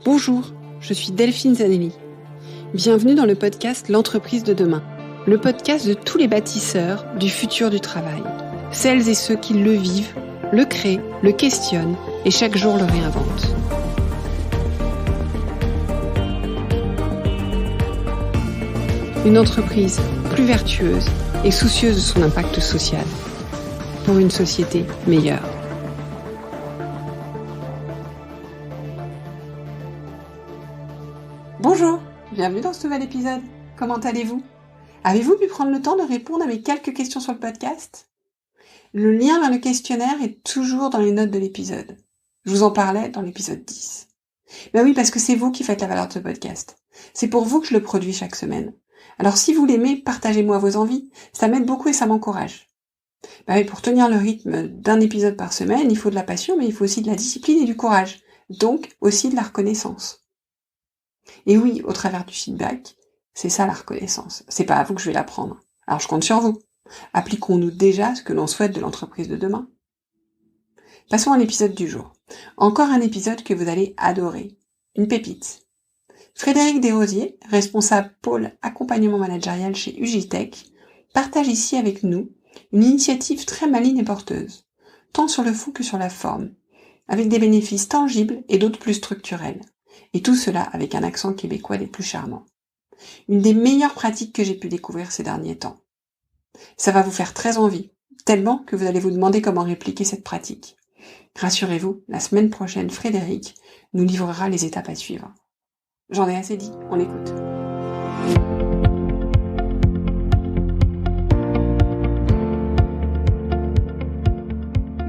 Bonjour, je suis Delphine Zanelli. Bienvenue dans le podcast L'entreprise de demain, le podcast de tous les bâtisseurs du futur du travail. Celles et ceux qui le vivent, le créent, le questionnent et chaque jour le réinventent. Une entreprise plus vertueuse et soucieuse de son impact social pour une société meilleure. Bonjour, bienvenue dans ce nouvel épisode. Comment allez-vous ? Avez-vous pu prendre le temps de répondre à mes quelques questions sur le podcast ? Le lien vers le questionnaire est toujours dans les notes de l'épisode. Je vous en parlais dans l'épisode 10. Ben oui, parce que c'est vous qui faites la valeur de ce podcast. C'est pour vous que je le produis chaque semaine. Alors si vous l'aimez, partagez-moi vos envies. Ça m'aide beaucoup et ça m'encourage. Ben oui, pour tenir le rythme d'un épisode par semaine, il faut de la passion, mais il faut aussi de la discipline et du courage. Donc aussi de la reconnaissance. Et oui, au travers du feedback, c'est ça la reconnaissance. C'est pas à vous que je vais l'apprendre. Alors je compte sur vous. Appliquons-nous déjà ce que l'on souhaite de l'entreprise de demain. Passons à l'épisode du jour. Encore un épisode que vous allez adorer. Une pépite. Frédéric Desrosiers, responsable pôle accompagnement managérial chez Ugitech, partage ici avec nous une initiative très maligne et porteuse, tant sur le fond que sur la forme, avec des bénéfices tangibles et d'autres plus structurels. Et tout cela avec un accent québécois des plus charmants. Une des meilleures pratiques que j'ai pu découvrir ces derniers temps. Ça va vous faire très envie, tellement que vous allez vous demander comment répliquer cette pratique. Rassurez-vous, la semaine prochaine, Frédéric nous livrera les étapes à suivre. J'en ai assez dit, on écoute.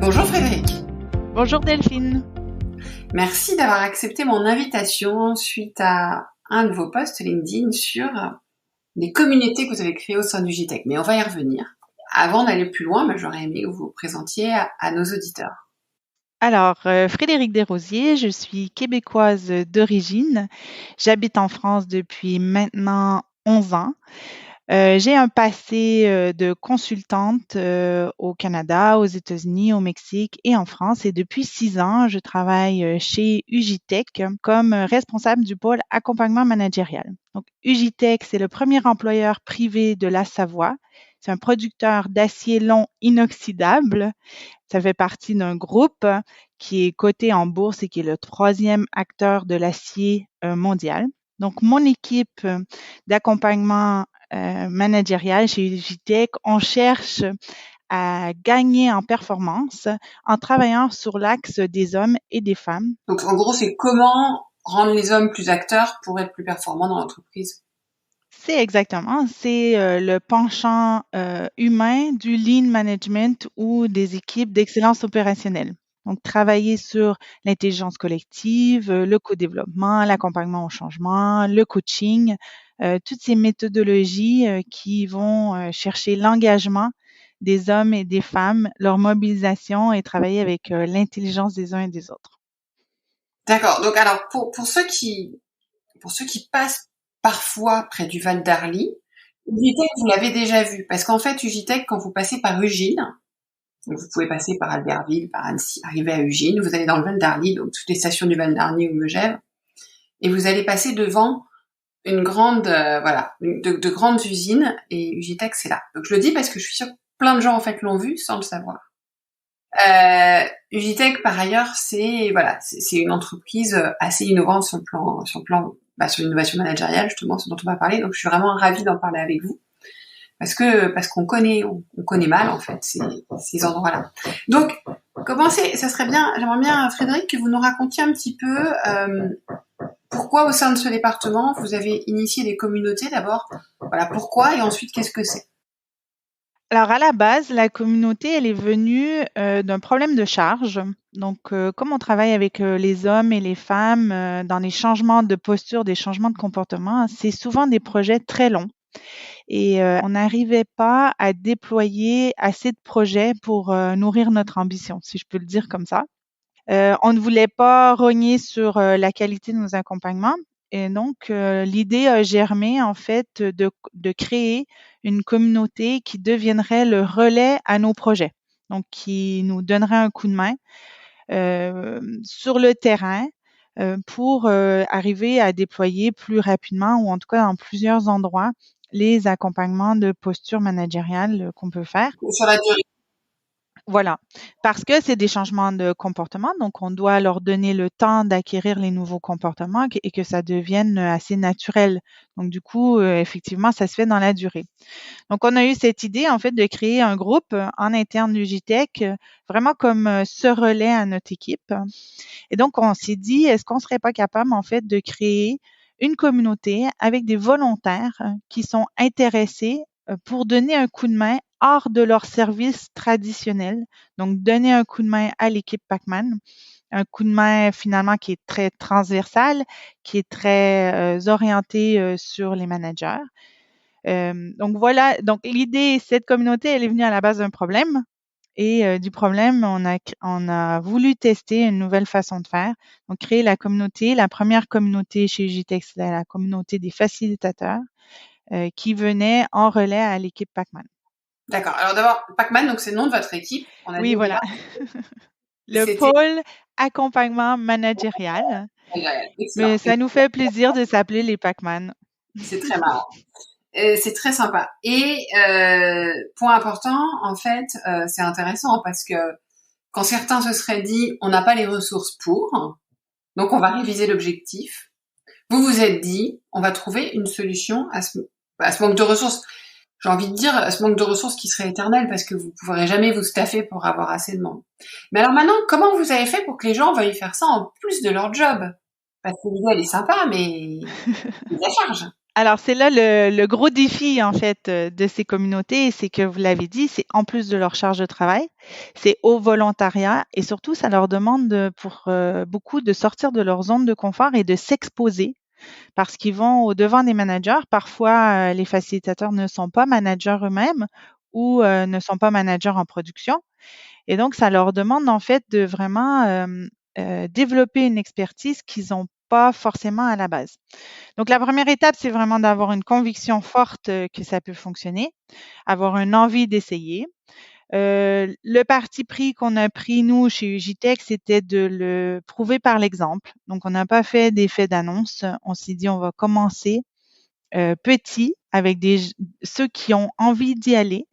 Bonjour Frédéric. Bonjour Delphine. Merci d'avoir accepté mon invitation suite à un de vos posts LinkedIn sur les communautés que vous avez créées au sein d'Ugitech. Mais on va y revenir. Avant d'aller plus loin, j'aurais aimé que vous vous présentiez à nos auditeurs. Alors, Frédéric Desrosiers, je suis québécoise d'origine. J'habite en France depuis maintenant 11 ans. J'ai un passé de consultante au Canada, aux États-Unis, au Mexique et en France. Et depuis 6 ans, je travaille chez Ugitech comme responsable du pôle accompagnement managérial. Donc, Ugitech, c'est le premier employeur privé de la Savoie. C'est un producteur d'acier long inoxydable. Ça fait partie d'un groupe qui est coté en bourse et qui est le 3e acteur de l'acier mondial. Donc, mon équipe d'accompagnement managérial chez Ugitech, on cherche à gagner en performance en travaillant sur l'axe des hommes et des femmes. Donc, en gros, c'est comment rendre les hommes plus acteurs pour être plus performants dans l'entreprise. C'est le penchant humain du lean management ou des équipes d'excellence opérationnelle. Donc, travailler sur l'intelligence collective, le co-développement, l'accompagnement au changement, le coaching, toutes ces méthodologies qui vont chercher l'engagement des hommes et des femmes, leur mobilisation et travailler avec l'intelligence des uns et des autres. D'accord. Donc, alors, pour ceux qui passent parfois près du Val d'Arly, Ugitech, vous l'avez déjà vu. Parce qu'en fait, Ugitech, quand vous passez par Ugine, donc vous pouvez passer par Albertville, par Annecy, arriver à Ugine, vous allez dans le Val d'Arly, donc toutes les stations du Val d'Arly ou Megève, et vous allez passer devant une grande, de grandes usines, et Ugitech, c'est là. Donc je le dis parce que je suis sûre que plein de gens, en fait, l'ont vu sans le savoir. Ugitech, par ailleurs, c'est une entreprise assez innovante sur l'innovation managériale, justement, ce dont on va parler. Donc, je suis vraiment ravie d'en parler avec vous. Parce qu'on connaît mal, en fait, ces endroits-là. Donc, ça serait bien, j'aimerais bien, Frédéric, que vous nous racontiez un petit peu, pourquoi au sein de ce département, vous avez initié des communautés d'abord. Voilà, pourquoi, et ensuite, qu'est-ce que c'est? Alors, à la base, la communauté, elle est venue d'un problème de charge. Donc, comme on travaille avec les hommes et les femmes dans les changements de posture, des changements de comportement, c'est souvent des projets très longs. Et on n'arrivait pas à déployer assez de projets pour nourrir notre ambition, si je peux le dire comme ça. On ne voulait pas rogner sur la qualité de nos accompagnements. Et donc, l'idée a germé, en fait, de créer une communauté qui deviendrait le relais à nos projets. Donc, qui nous donnerait un coup de main sur le terrain pour arriver à déployer plus rapidement ou en tout cas dans plusieurs endroits les accompagnements de posture managériale qu'on peut faire. Sur la durée. Voilà, parce que c'est des changements de comportement, donc on doit leur donner le temps d'acquérir les nouveaux comportements et que ça devienne assez naturel. Donc du coup, effectivement, ça se fait dans la durée. Donc on a eu cette idée en fait de créer un groupe en interne du JTEC, vraiment comme ce relais à notre équipe. Et donc on s'est dit, est-ce qu'on serait pas capable en fait de créer une communauté avec des volontaires qui sont intéressés pour donner un coup de main hors de leur service traditionnel. Donc, donner un coup de main à l'équipe Pacman, un coup de main finalement qui est très transversal, qui est très orienté sur les managers. Donc voilà, donc l'idée, cette communauté, elle est venue à la base d'un problème. Et du problème, on a voulu tester une nouvelle façon de faire. Donc, créer la communauté. La première communauté chez Ugitex, c'était la communauté des facilitateurs qui venaient en relais à l'équipe Pacman. D'accord. Alors d'abord, Pacman, donc c'est le nom de votre équipe. On a Oui, dit au voilà. départ. Le C'était pôle accompagnement managérial. Mais excellent. ça nous fait plaisir de s'appeler les Pacman. C'est très marrant. C'est très sympa. Et point important, en fait, c'est intéressant parce que quand certains se seraient dit, on n'a pas les ressources pour, donc on va réviser l'objectif. Vous vous êtes dit, on va trouver une solution à ce manque de ressources. J'ai envie de dire, à ce manque de ressources qui serait éternel parce que vous ne pourrez jamais vous staffer pour avoir assez de monde. Mais alors maintenant, comment vous avez fait pour que les gens veuillent faire ça en plus de leur job? Parce que l'idée, elle est sympa, mais c'est de la charge. Alors, c'est là le gros défi, en fait, de ces communautés, c'est que vous l'avez dit, c'est en plus de leur charge de travail, c'est au volontariat et surtout, ça leur demande pour beaucoup de sortir de leur zone de confort et de s'exposer parce qu'ils vont au-devant des managers. Parfois, les facilitateurs ne sont pas managers eux-mêmes ou ne sont pas managers en production. Et donc, ça leur demande en fait de vraiment développer une expertise qu'ils n'ont pas forcément à la base. Donc, la première étape, c'est vraiment d'avoir une conviction forte que ça peut fonctionner, avoir une envie d'essayer. Le parti pris qu'on a pris, nous, chez Ugitech, c'était de le prouver par l'exemple. Donc, on n'a pas fait d'effet d'annonce. On s'est dit, on va commencer petit avec ceux qui ont envie d'y aller.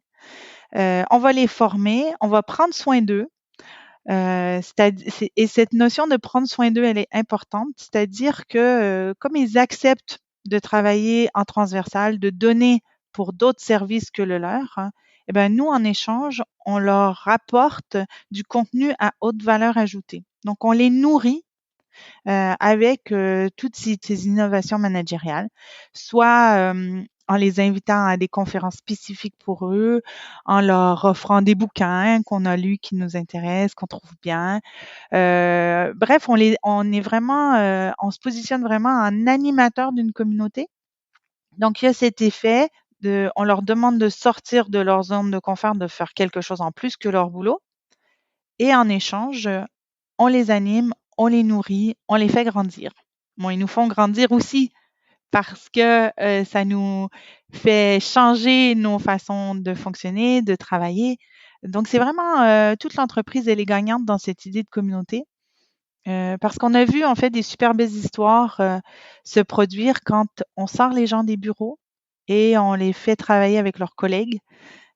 On va les former, on va prendre soin d'eux. Et cette notion de prendre soin d'eux, elle est importante. C'est-à-dire que comme ils acceptent de travailler en transversal, de donner pour d'autres services que le leur, hein, eh ben nous, en échange, on leur rapporte du contenu à haute valeur ajoutée. Donc, on les nourrit avec toutes ces innovations managériales, soit en les invitant à des conférences spécifiques pour eux, en leur offrant des bouquins qu'on a lus qui nous intéressent, qu'on trouve bien. Bref, on est vraiment, on se positionne vraiment en animateur d'une communauté. Donc, il y a cet effet on leur demande de sortir de leur zone de confort, de faire quelque chose en plus que leur boulot. Et en échange, on les anime, on les nourrit, on les fait grandir. Bon, ils nous font grandir aussi parce que ça nous fait changer nos façons de fonctionner, de travailler. Donc, c'est vraiment toute l'entreprise, elle est gagnante dans cette idée de communauté. Parce qu'on a vu en fait des super belles histoires se produire quand on sort les gens des bureaux et on les fait travailler avec leurs collègues.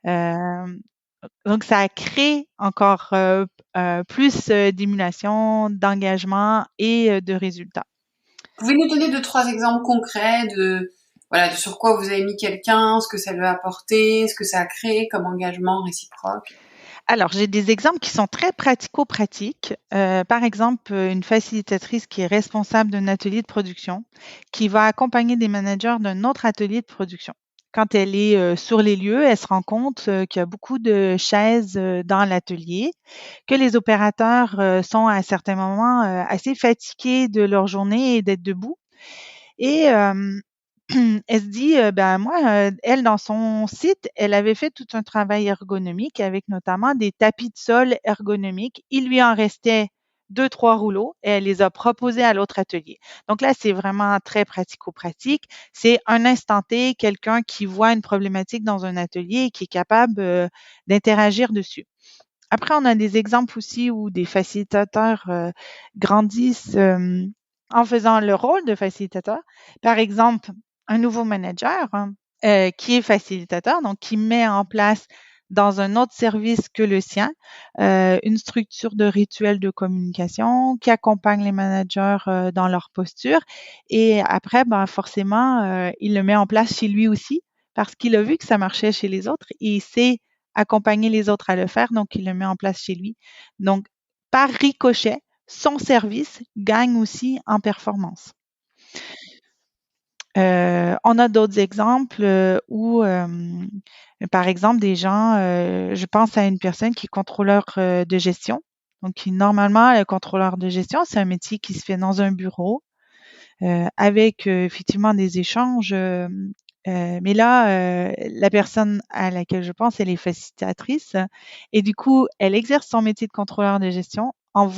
Euh, donc, ça crée encore plus d'émulation, d'engagement et de résultats. Vous pouvez nous donner 2-3 exemples concrets de sur quoi vous avez mis quelqu'un, ce que ça lui a apporté, ce que ça a créé comme engagement réciproque? Alors, j'ai des exemples qui sont très pratico-pratiques. Par exemple, une facilitatrice qui est responsable d'un atelier de production, qui va accompagner des managers d'un autre atelier de production. Quand elle est sur les lieux, elle se rend compte qu'il y a beaucoup de chaises dans l'atelier, que les opérateurs sont à certains moments assez fatigués de leur journée et d'être debout. Et elle se dit, ben moi, elle, dans son site, elle avait fait tout un travail ergonomique avec notamment des tapis de sol ergonomiques. Il lui en restait 2-3 rouleaux et elle les a proposés à l'autre atelier. Donc là, c'est vraiment très pratico-pratique. C'est un instant T, quelqu'un qui voit une problématique dans un atelier et qui est capable d'interagir dessus. Après, on a des exemples aussi où des facilitateurs grandissent en faisant le rôle de facilitateur. Par exemple, un nouveau manager qui est facilitateur, donc qui met en place dans un autre service que le sien, une structure de rituel de communication qui accompagne les managers dans leur posture. Et après, ben, forcément, il le met en place chez lui aussi parce qu'il a vu que ça marchait chez les autres et il sait accompagner les autres à le faire, donc il le met en place chez lui. Donc, par ricochet, son service gagne aussi en performance. On a d'autres exemples où, par exemple, des gens, je pense à une personne qui est contrôleur de gestion. Donc, normalement, le contrôleur de gestion, c'est un métier qui se fait dans un bureau avec effectivement des échanges. Mais là, la personne à laquelle je pense, elle est facilitatrice et du coup, elle exerce son métier de contrôleur de gestion en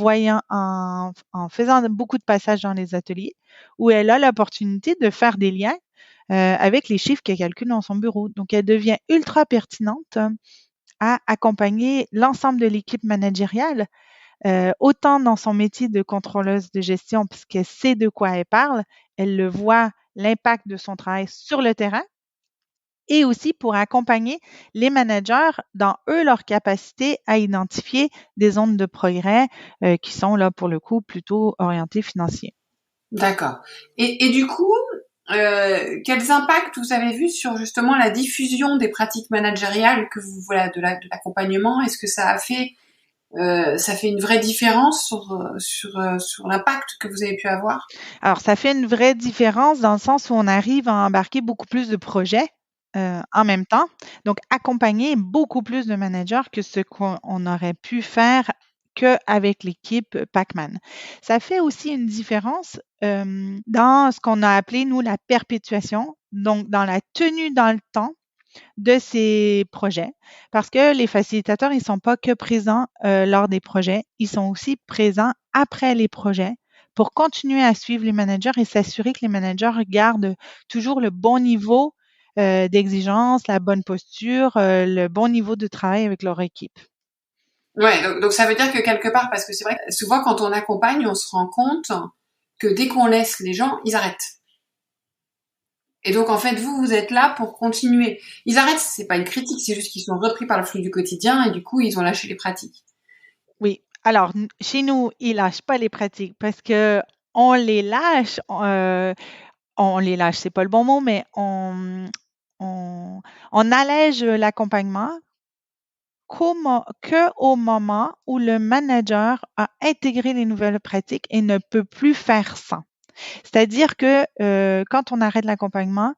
faisant beaucoup de passages dans les ateliers où elle a l'opportunité de faire des liens avec les chiffres qu'elle calcule dans son bureau. Donc, elle devient ultra pertinente à accompagner l'ensemble de l'équipe managériale autant dans son métier de contrôleuse de gestion, puisqu'elle sait de quoi elle parle, elle le voit, l'impact de son travail sur le terrain, et aussi pour accompagner les managers dans, eux, leur capacité à identifier des zones de progrès qui sont, là, pour le coup, plutôt orientées financiers. D'accord. Et du coup, quels impacts vous avez vus sur justement la diffusion des pratiques managériales que vous voilà de l'accompagnement? Est-ce que ça fait une vraie différence sur l'impact que vous avez pu avoir? Alors, ça fait une vraie différence dans le sens où on arrive à embarquer beaucoup plus de projets en même temps. Donc, accompagner beaucoup plus de managers que ce qu'on aurait pu faire qu'avec l'équipe Pacman. Ça fait aussi une différence dans ce qu'on a appelé, nous, la perpétuation, donc dans la tenue dans le temps de ces projets, parce que les facilitateurs, ils sont pas que présents lors des projets, ils sont aussi présents après les projets pour continuer à suivre les managers et s'assurer que les managers gardent toujours le bon niveau d'exigence, la bonne posture, le bon niveau de travail avec leur équipe. Ouais, donc ça veut dire que quelque part, parce que c'est vrai que souvent quand on accompagne, on se rend compte que dès qu'on laisse les gens, ils arrêtent. Et donc en fait, vous êtes là pour continuer. Ils arrêtent, c'est pas une critique, c'est juste qu'ils sont repris par le flux du quotidien et du coup, ils ont lâché les pratiques. Oui. Alors, chez nous, ils lâchent pas les pratiques parce que on les lâche, on les lâche, c'est pas le bon mot, mais on, on allège l'accompagnement qu'au moment où le manager a intégré les nouvelles pratiques et ne peut plus faire sans. C'est-à-dire que quand on arrête l'accompagnement,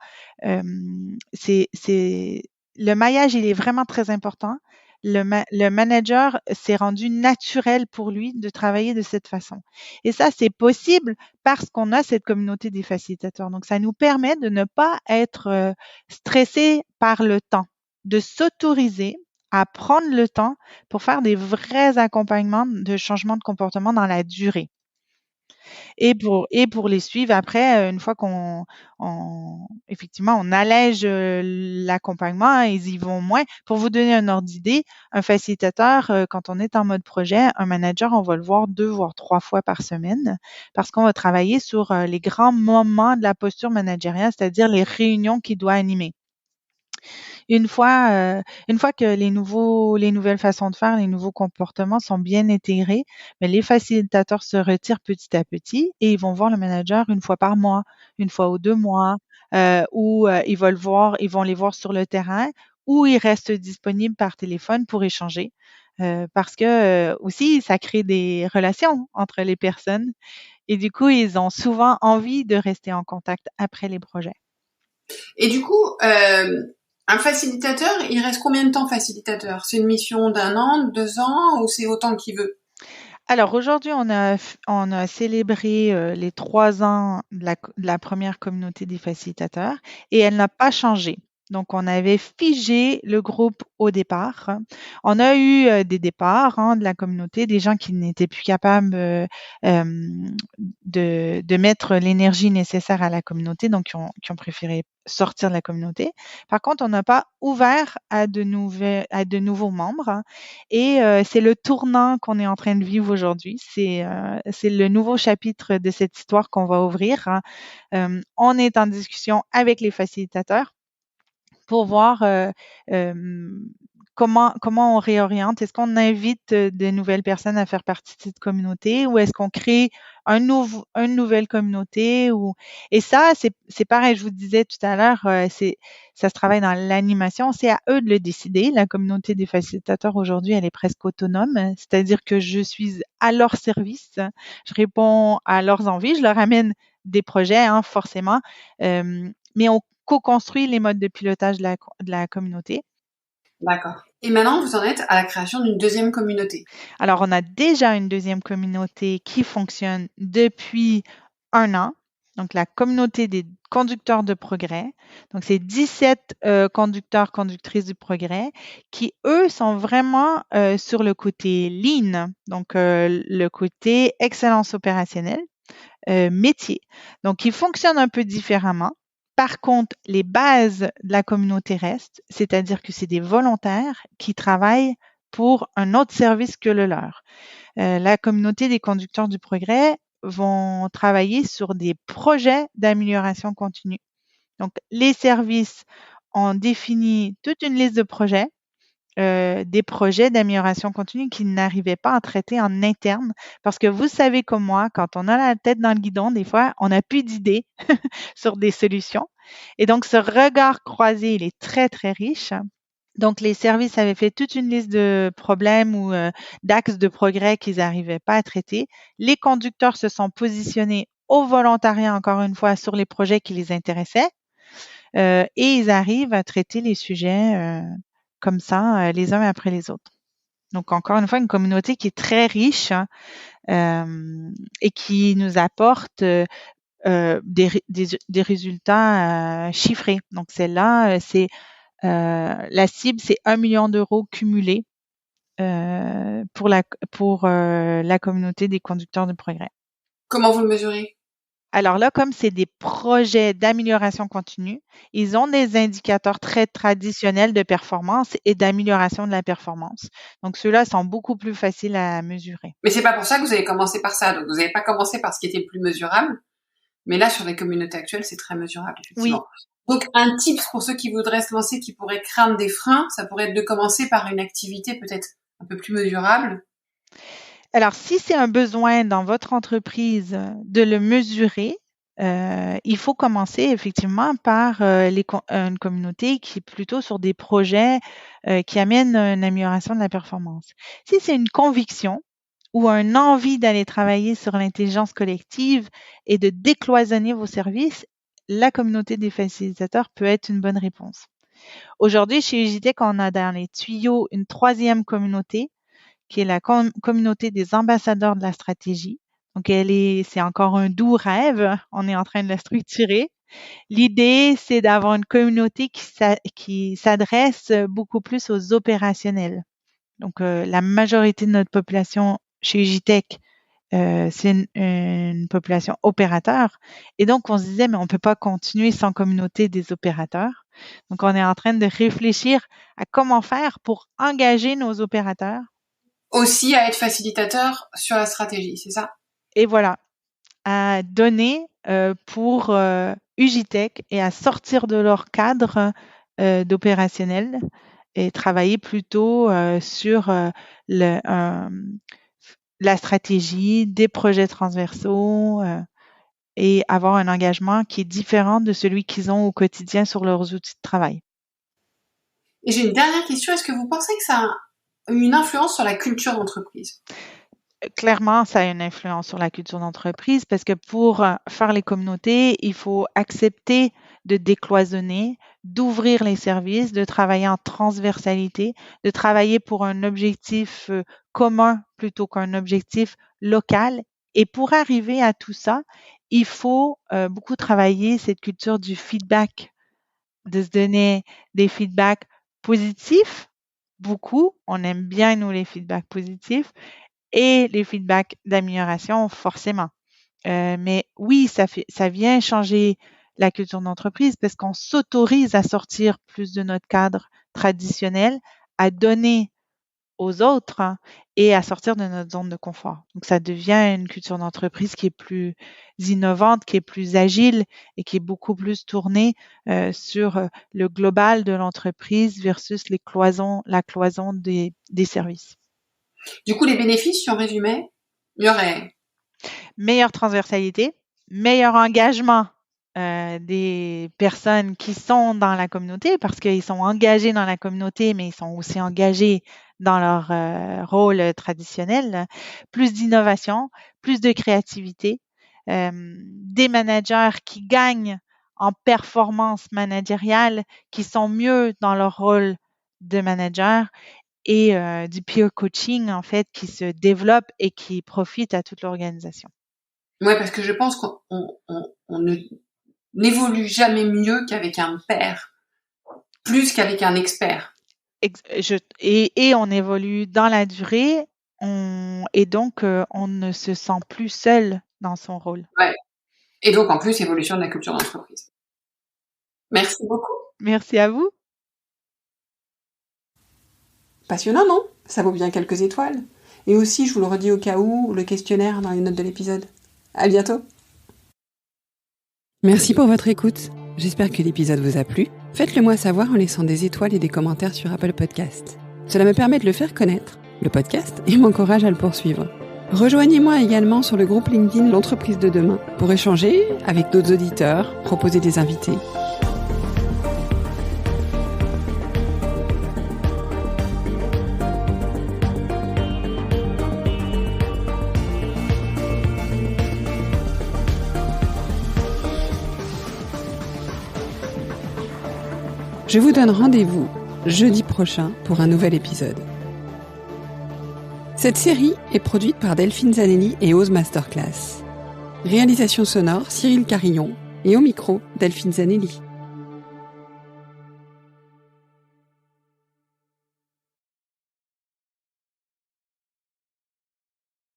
c'est le maillage, il est vraiment très important. Le manager s'est rendu naturel pour lui de travailler de cette façon. Et ça, c'est possible parce qu'on a cette communauté des facilitateurs. Donc, ça nous permet de ne pas être stressé par le temps, de s'autoriser à prendre le temps pour faire des vrais accompagnements de changement de comportement dans la durée et pour les suivre après, une fois effectivement, on allège l'accompagnement, ils y vont moins. Pour vous donner un ordre d'idée, un facilitateur, quand on est en mode projet, un manager, on va le voir 2 voire 3 fois par semaine parce qu'on va travailler sur les grands moments de la posture managériale, c'est-à-dire les réunions qu'il doit animer. Une fois que les nouvelles façons de faire, les nouveaux comportements sont bien intégrés, mais les facilitateurs se retirent petit à petit et ils vont voir le manager une fois par mois, une fois ou 2 mois, ou ils vont les voir sur le terrain ou ils restent disponibles par téléphone pour échanger. Parce que, aussi, ça crée des relations entre les personnes et du coup, ils ont souvent envie de rester en contact après les projets. Et du coup, un facilitateur, il reste combien de temps facilitateur? C'est une mission d'1 an, 2 ans ou c'est autant qu'il veut? Alors aujourd'hui, on a célébré les 3 ans de la première communauté des facilitateurs et elle n'a pas changé. Donc, on avait figé le groupe au départ. On a eu des départs de la communauté, des gens qui n'étaient plus capables de mettre l'énergie nécessaire à la communauté, donc qui ont préféré sortir de la communauté. Par contre, on n'a pas ouvert à de nouveaux membres. Et c'est le tournant qu'on est en train de vivre aujourd'hui. C'est le nouveau chapitre de cette histoire qu'on va ouvrir. On est en discussion avec les facilitateurs pour voir comment on réoriente. Est-ce qu'on invite de nouvelles personnes à faire partie de cette communauté ou est-ce qu'on crée une nouvelle communauté? Et ça, c'est pareil, je vous disais tout à l'heure, ça se travaille dans l'animation. C'est à eux de le décider. La communauté des facilitateurs aujourd'hui, elle est presque autonome, c'est-à-dire que je suis à leur service. Je réponds à leurs envies. Je leur amène des projets, forcément. Mais on co-construit les modes de pilotage de la communauté. D'accord. Et maintenant, vous en êtes à la création d'une deuxième communauté. Alors, on a déjà une deuxième communauté qui fonctionne depuis 1 an. Donc, la communauté des conducteurs de progrès. Donc, c'est 17 conducteurs, conductrices du progrès qui, eux, sont vraiment sur le côté lean, donc le côté excellence opérationnelle, métier. Donc, ils fonctionnent un peu différemment. Par contre, les bases de la communauté restent, c'est-à-dire que c'est des volontaires qui travaillent pour un autre service que le leur. La communauté des conducteurs du progrès vont travailler sur des projets d'amélioration continue. Donc, les services ont défini toute une liste de projets, des projets d'amélioration continue qu'ils n'arrivaient pas à traiter en interne. Parce que vous savez comme moi, quand on a la tête dans le guidon, des fois, on n'a plus d'idées sur des solutions. Et donc, ce regard croisé, il est très, très riche. Donc, les services avaient fait toute une liste de problèmes ou d'axes de progrès qu'ils n'arrivaient pas à traiter. Les conducteurs se sont positionnés au volontariat, encore une fois, sur les projets qui les intéressaient. Et ils arrivent à traiter les sujets comme ça, les uns après les autres. Donc, encore une fois, une communauté qui est très riche et qui nous apporte des résultats chiffrés. Donc, celle-là, la cible, c'est 1 million d'euros cumulés pour la communauté des conducteurs de progrès. Comment vous le mesurez? Alors là, comme c'est des projets d'amélioration continue, ils ont des indicateurs très traditionnels de performance et d'amélioration de la performance. Donc, ceux-là sont beaucoup plus faciles à mesurer. Mais c'est pas pour ça que vous avez commencé par ça. Donc, vous n'avez pas commencé par ce qui était le plus mesurable. Mais là, sur les communautés actuelles, c'est très mesurable, effectivement. Oui. Donc, un tip pour ceux qui voudraient se lancer, qui pourraient craindre des freins, ça pourrait être de commencer par une activité peut-être un peu plus mesurable. Alors, si c'est un besoin dans votre entreprise de le mesurer, il faut commencer effectivement par une communauté qui est plutôt sur des projets qui amènent une amélioration de la performance. Si c'est une conviction ou une envie d'aller travailler sur l'intelligence collective et de décloisonner vos services, la communauté des facilitateurs peut être une bonne réponse. Aujourd'hui, chez Ugitech, on a dans les tuyaux une 3e communauté qui est la communauté des ambassadeurs de la stratégie. Donc, c'est encore un doux rêve. On est en train de la structurer. L'idée, c'est d'avoir une communauté qui s'adresse beaucoup plus aux opérationnels. Donc, la majorité de notre population chez Ugitech, c'est une population opérateur. Et donc, on se disait, mais on ne peut pas continuer sans communauté des opérateurs. Donc, on est en train de réfléchir à comment faire pour engager nos opérateurs. Aussi à être facilitateur sur la stratégie, c'est ça? Et voilà, à donner pour Ugitech et à sortir de leur cadre d'opérationnel et travailler plutôt sur la stratégie, des projets transversaux et avoir un engagement qui est différent de celui qu'ils ont au quotidien sur leurs outils de travail. Et j'ai une dernière question. Est-ce que vous pensez que ça a une influence sur la culture d'entreprise? Clairement, ça a une influence sur la culture d'entreprise parce que pour faire les communautés, il faut accepter de décloisonner, d'ouvrir les services, de travailler en transversalité, de travailler pour un objectif commun plutôt qu'un objectif local. Et pour arriver à tout ça, il faut beaucoup travailler cette culture du feedback de se donner des feedbacks positifs, beaucoup. On aime bien, nous, les feedbacks positifs et les feedbacks d'amélioration, forcément. Mais oui, ça vient changer la culture d'entreprise parce qu'on s'autorise à sortir plus de notre cadre traditionnel, à donner aux autres et à sortir de notre zone de confort. Donc, ça devient une culture d'entreprise qui est plus innovante, qui est plus agile et qui est beaucoup plus tournée sur le global de l'entreprise versus la cloison des services. Du coup, les bénéfices, si on résumait, il y aurait meilleure transversalité, meilleur engagement des personnes qui sont dans la communauté parce qu'ils sont engagés dans la communauté, mais ils sont aussi engagés dans leur rôle traditionnel, plus d'innovation, plus de créativité, des managers qui gagnent en performance managériale, qui sont mieux dans leur rôle de manager et du peer coaching en fait qui se développe et qui profite à toute l'organisation. Ouais, parce que je pense qu'on n'évolue jamais mieux qu'avec un père, plus qu'avec un expert. Et on évolue dans la durée, et donc on ne se sent plus seul dans son rôle. Ouais. Et donc en plus, évolution de la culture d'entreprise. Merci beaucoup. Merci à vous. Passionnant, non? Ça vaut bien quelques étoiles. Et aussi, je vous le redis au cas où, le questionnaire dans les notes de l'épisode. À bientôt. Merci pour votre écoute. J'espère que l'épisode vous a plu. Faites-le moi savoir en laissant des étoiles et des commentaires sur Apple Podcast. Cela me permet de le faire connaître, le podcast, et m'encourage à le poursuivre. Rejoignez-moi également sur le groupe LinkedIn L'Entreprise de demain pour échanger avec d'autres auditeurs, proposer des invités. Je vous donne rendez-vous jeudi prochain pour un nouvel épisode. Cette série est produite par Delphine Zanelli et Ose Masterclass. Réalisation sonore Cyril Carillon et au micro Delphine Zanelli.